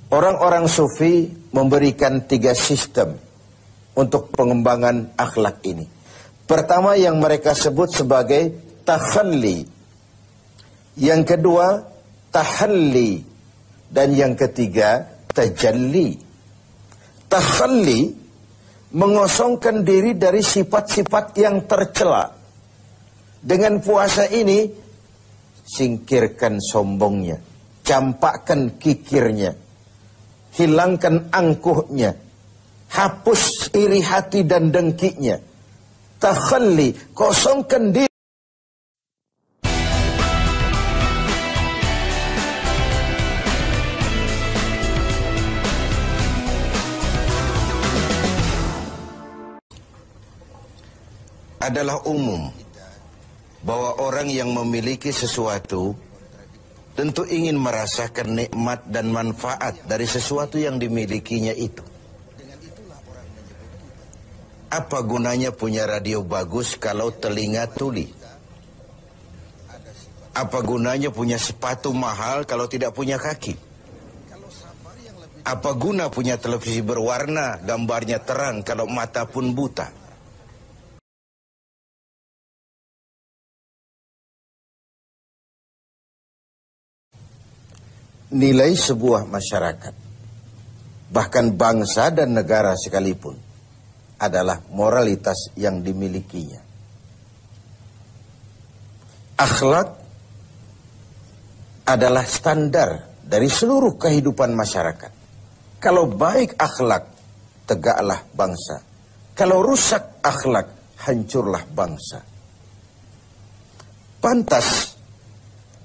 Orang-orang sufi memberikan 3 sistem untuk pengembangan akhlak ini. Pertama yang mereka sebut sebagai takhalli. Yang kedua tahalli. Dan yang ketiga tajalli. Takhalli mengosongkan diri dari sifat-sifat yang tercela. Dengan puasa ini singkirkan sombongnya, campakkan kikirnya, hilangkan angkuhnya, hapus iri hati dan dengkinya. Takhalli, kosongkan diri. Adalah umum bahwa orang yang memiliki sesuatu tentu ingin merasakan nikmat dan manfaat dari sesuatu yang dimilikinya itu. Apa gunanya punya radio bagus kalau telinga tuli? Apa gunanya punya sepatu mahal kalau tidak punya kaki? Apa guna punya televisi berwarna, gambarnya terang kalau mata pun buta? Nilai sebuah masyarakat, bahkan bangsa dan negara sekalipun, adalah moralitas yang dimilikinya. Akhlak adalah standar dari seluruh kehidupan masyarakat. Kalau baik akhlak, tegaklah bangsa. Kalau rusak akhlak, hancurlah bangsa. Pantas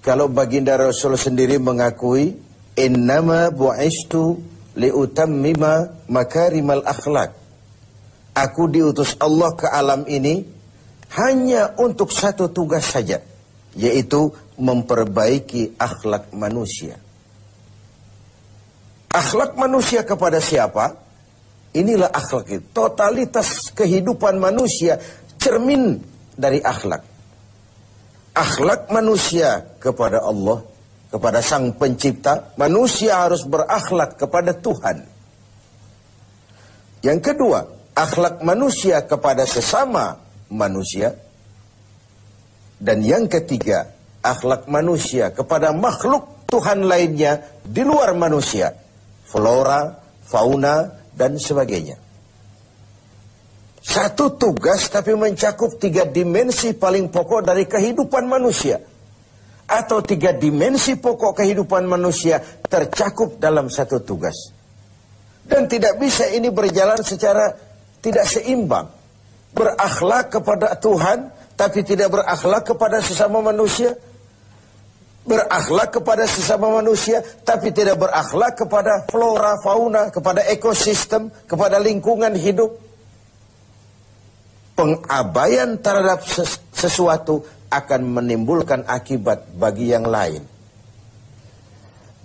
kalau baginda Rasul sendiri mengakui, innama bu'istu liutammima makarimal akhlak. Aku diutus Allah ke alam ini hanya untuk satu tugas saja, yaitu memperbaiki akhlak manusia. Akhlak manusia kepada siapa? Inilah akhlak itu. Totalitas kehidupan manusia cermin dari akhlak. Akhlak manusia kepada Allah, kepada Sang Pencipta. Manusia harus berakhlak kepada Tuhan. Yang kedua, akhlak manusia kepada sesama manusia. Dan yang ketiga, akhlak manusia kepada makhluk Tuhan lainnya di luar manusia. Flora, fauna, dan sebagainya. Satu tugas tapi mencakup 3 dimensi paling pokok dari kehidupan manusia. Atau 3 dimensi pokok kehidupan manusia tercakup dalam satu tugas. Dan tidak bisa ini berjalan secara tidak seimbang. Berakhlak kepada Tuhan tapi tidak berakhlak kepada sesama manusia. Berakhlak kepada sesama manusia tapi tidak berakhlak kepada flora, fauna, kepada ekosistem, kepada lingkungan hidup. Pengabaian terhadap sesuatu akan menimbulkan akibat bagi yang lain.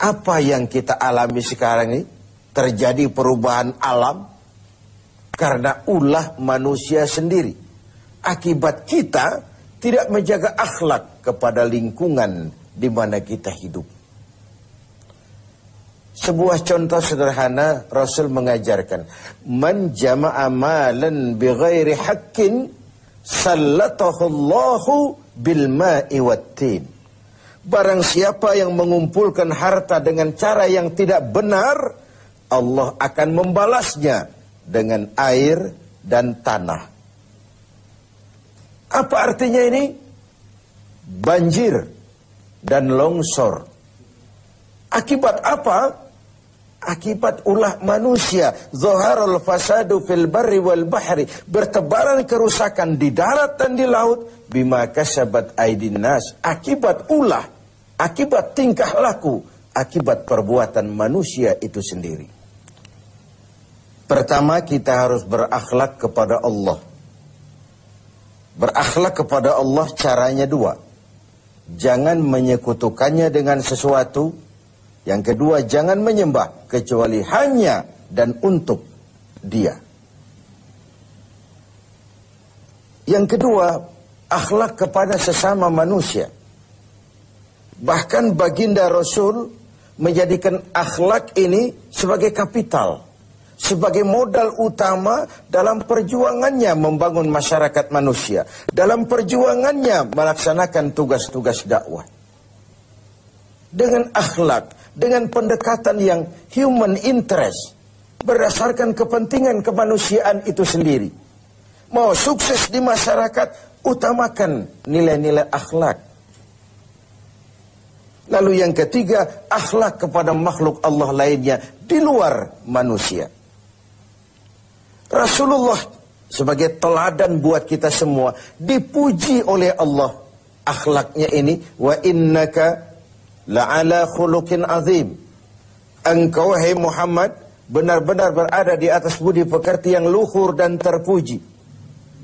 Apa yang kita alami sekarang ini? Terjadi perubahan alam karena ulah manusia sendiri. Akibat kita tidak menjaga akhlak kepada lingkungan di mana kita hidup. Sebuah contoh sederhana, Rasul mengajarkan, man jama'a malan bighairi haqqin sallatahu Allahu bil ma'i wattin. Barang siapa yang mengumpulkan harta dengan cara yang tidak benar, Allah akan membalasnya dengan air dan tanah. Apa artinya ini? Banjir dan longsor. Akibat apa? Akibat ulah manusia. Zaharul fasadu fil barri wal bahri. Bertebaran kerusakan di darat dan di laut. Bima kasabat aidin nas. Akibat ulah. Akibat tingkah laku. Akibat perbuatan manusia itu sendiri. Pertama, kita harus berakhlak kepada Allah. Berakhlak kepada Allah caranya 2. Jangan menyekutukannya dengan sesuatu. Yang kedua, jangan menyembah kecuali hanya dan untuk Dia. Yang kedua, akhlak kepada sesama manusia. Bahkan baginda Rasul menjadikan akhlak ini sebagai kapital, sebagai modal utama dalam perjuangannya membangun masyarakat manusia, dalam perjuangannya melaksanakan tugas-tugas dakwah. Dengan akhlak, dengan pendekatan yang human interest, berdasarkan kepentingan kemanusiaan itu sendiri. Mau sukses di masyarakat, utamakan nilai-nilai akhlak. Lalu yang ketiga, akhlak kepada makhluk Allah lainnya di luar manusia. Rasulullah sebagai teladan buat kita semua, dipuji oleh Allah akhlaknya ini, wa innaka la'ala khuluqin azim. Engkau hai Muhammad benar-benar berada di atas budi pekerti yang luhur dan terpuji.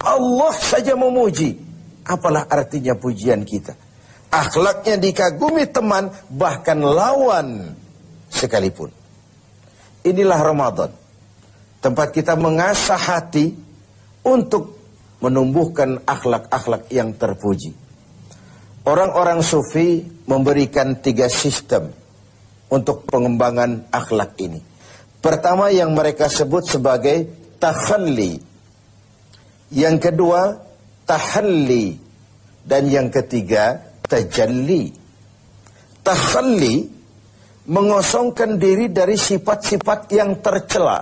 Allah saja memuji, apalah artinya pujian kita? Akhlaknya dikagumi teman, bahkan lawan sekalipun. Inilah Ramadan, tempat kita mengasah hati untuk menumbuhkan akhlak-akhlak yang terpuji. Orang-orang sufi memberikan 3 sistem untuk pengembangan akhlak ini. Pertama yang mereka sebut sebagai takhalli. Yang kedua tahalli. Dan yang ketiga tajalli. Takhalli mengosongkan diri dari sifat-sifat yang tercela.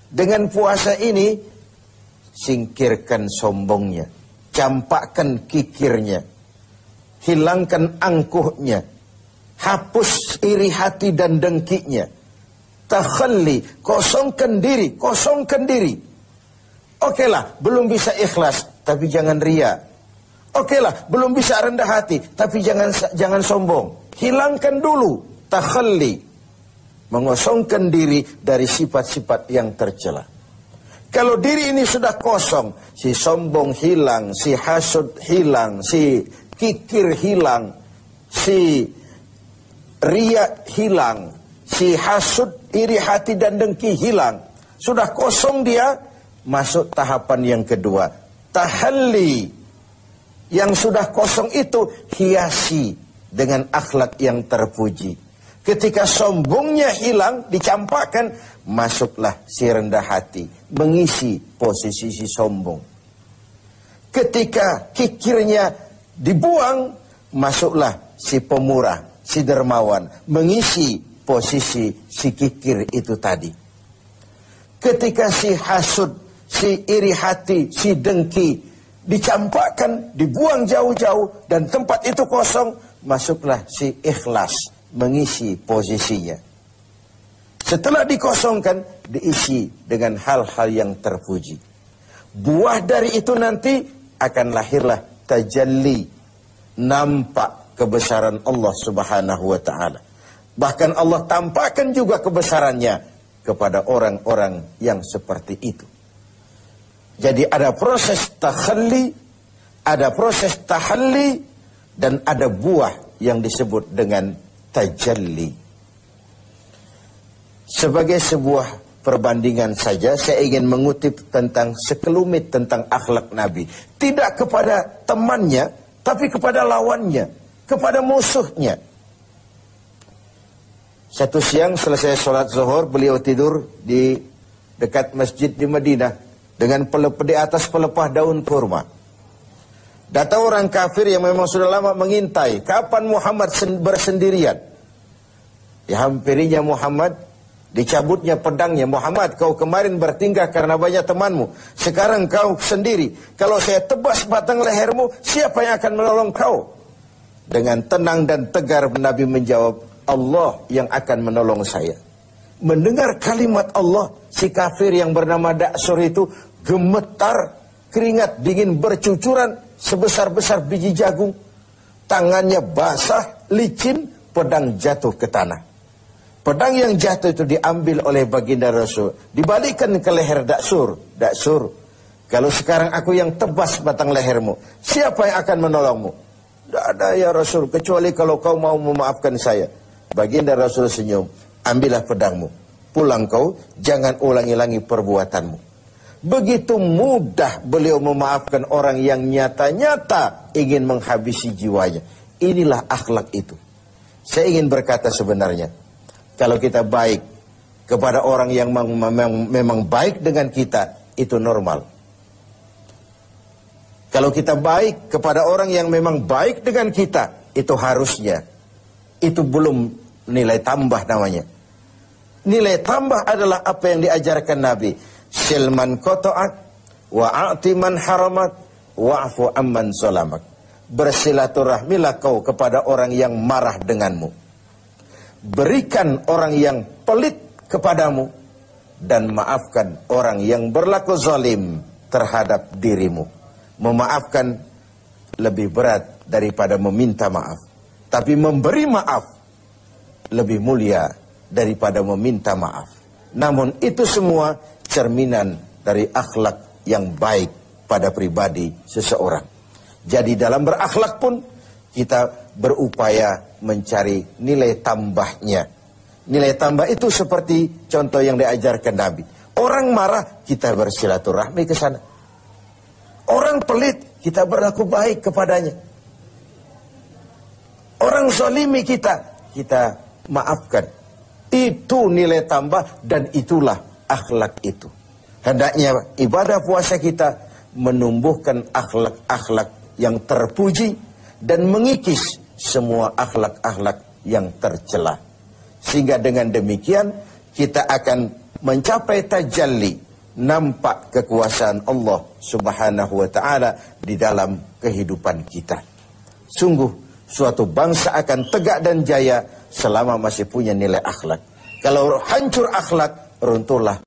Dengan puasa ini, singkirkan sombongnya, campakkan kikirnya, hilangkan angkuhnya, hapus iri hati dan dengkinya. Takhalli, kosongkan diri, kosongkan diri. Okelah, belum bisa ikhlas, tapi jangan ria. Okelah, belum bisa rendah hati, tapi jangan sombong. Hilangkan dulu takhalli, mengosongkan diri dari sifat-sifat yang tercela. Kalau diri ini sudah kosong, si sombong hilang, si hasud hilang, si kikir hilang, si riya hilang, si hasud, iri hati dan dengki hilang. Sudah kosong dia, masuk tahapan yang kedua, tahalli. Yang sudah kosong itu hiasi dengan akhlak yang terpuji. Ketika sombongnya hilang, dicampakkan, masuklah si rendah hati, mengisi posisi si sombong. Ketika kikirnya dibuang, masuklah si pemurah, si dermawan, mengisi posisi si kikir itu tadi. Ketika si hasud, si iri hati, si dengki dicampakkan, dibuang jauh-jauh, dan tempat itu kosong, masuklah si ikhlas, mengisi posisinya. Setelah dikosongkan, diisi dengan hal-hal yang terpuji. Buah dari itu nanti akan lahirlah tajalli, nampak kebesaran Allah Subhanahu wa ta'ala. Bahkan Allah tampakkan juga kebesarannya kepada orang-orang yang seperti itu. Jadi ada proses takhalli, ada proses tahalli, dan ada buah yang disebut dengan tajalli. Sebagai sebuah perbandingan saja, saya ingin mengutip tentang sekelumit tentang akhlak Nabi. Tidak kepada temannya, tapi kepada lawannya, kepada musuhnya. Satu siang selesai sholat zuhur, beliau tidur di dekat masjid di Madinah dengan di atas pelepah daun kurma. Datang orang kafir yang memang sudah lama mengintai, kapan Muhammad bersendirian. Dihampirinya Muhammad, dicabutnya pedangnya. Muhammad, kau kemarin bertingkah karena banyak temanmu, sekarang kau sendiri. Kalau saya tebas batang lehermu, siapa yang akan menolong kau? Dengan tenang dan tegar Nabi menjawab, Allah yang akan menolong saya. Mendengar kalimat Allah, si kafir yang bernama Daksur itu gemetar, keringat dingin bercucuran sebesar-besar biji jagung. Tangannya basah, licin, pedang jatuh ke tanah. Pedang yang jatuh itu diambil oleh baginda Rasul, dibalikkan ke leher Daksur. Daksur, kalau sekarang aku yang tebas batang lehermu, siapa yang akan menolongmu? Tidak ada ya Rasul, kecuali kalau kau mau memaafkan saya. Baginda Rasul senyum, ambillah pedangmu, pulang kau, jangan ulangi-ulangi perbuatanmu. Begitu mudah beliau memaafkan orang yang nyata-nyata ingin menghabisi jiwanya. Inilah akhlak itu. Saya ingin berkata sebenarnya, kalau kita baik kepada orang yang memang baik dengan kita, itu normal. Kalau kita baik kepada orang yang memang baik dengan kita, itu harusnya. Itu belum nilai tambah namanya. Nilai tambah adalah apa yang diajarkan Nabi. Silman koto'ak, wa'ati man haramak, wa'fu amman zalamak. Bersilaturahmilah kau kepada orang yang marah denganmu. Berikan orang yang pelit kepadamu. Dan maafkan orang yang berlaku zalim terhadap dirimu. Memaafkan lebih berat daripada meminta maaf. Tapi memberi maaf lebih mulia daripada meminta maaf. Namun itu semua cerminan dari akhlak yang baik pada pribadi seseorang. Jadi dalam berakhlak pun kita berupaya mencari nilai tambahnya. Nilai tambah itu seperti contoh yang diajarkan Nabi. Orang marah, kita bersilaturahmi ke sana. Orang pelit, kita berlaku baik kepadanya. Orang zalimi kita maafkan. Itu nilai tambah dan itulah akhlak itu. Hendaknya ibadah puasa kita menumbuhkan akhlak-akhlak yang terpuji dan mengikis semua akhlak-akhlak yang tercela. Sehingga dengan demikian kita akan mencapai tajalli, nampak kekuasaan Allah Subhanahu wa taala di dalam kehidupan kita. Sungguh suatu bangsa akan tegak dan jaya selama masih punya nilai akhlak. Kalau hancur akhlak, runtuhlah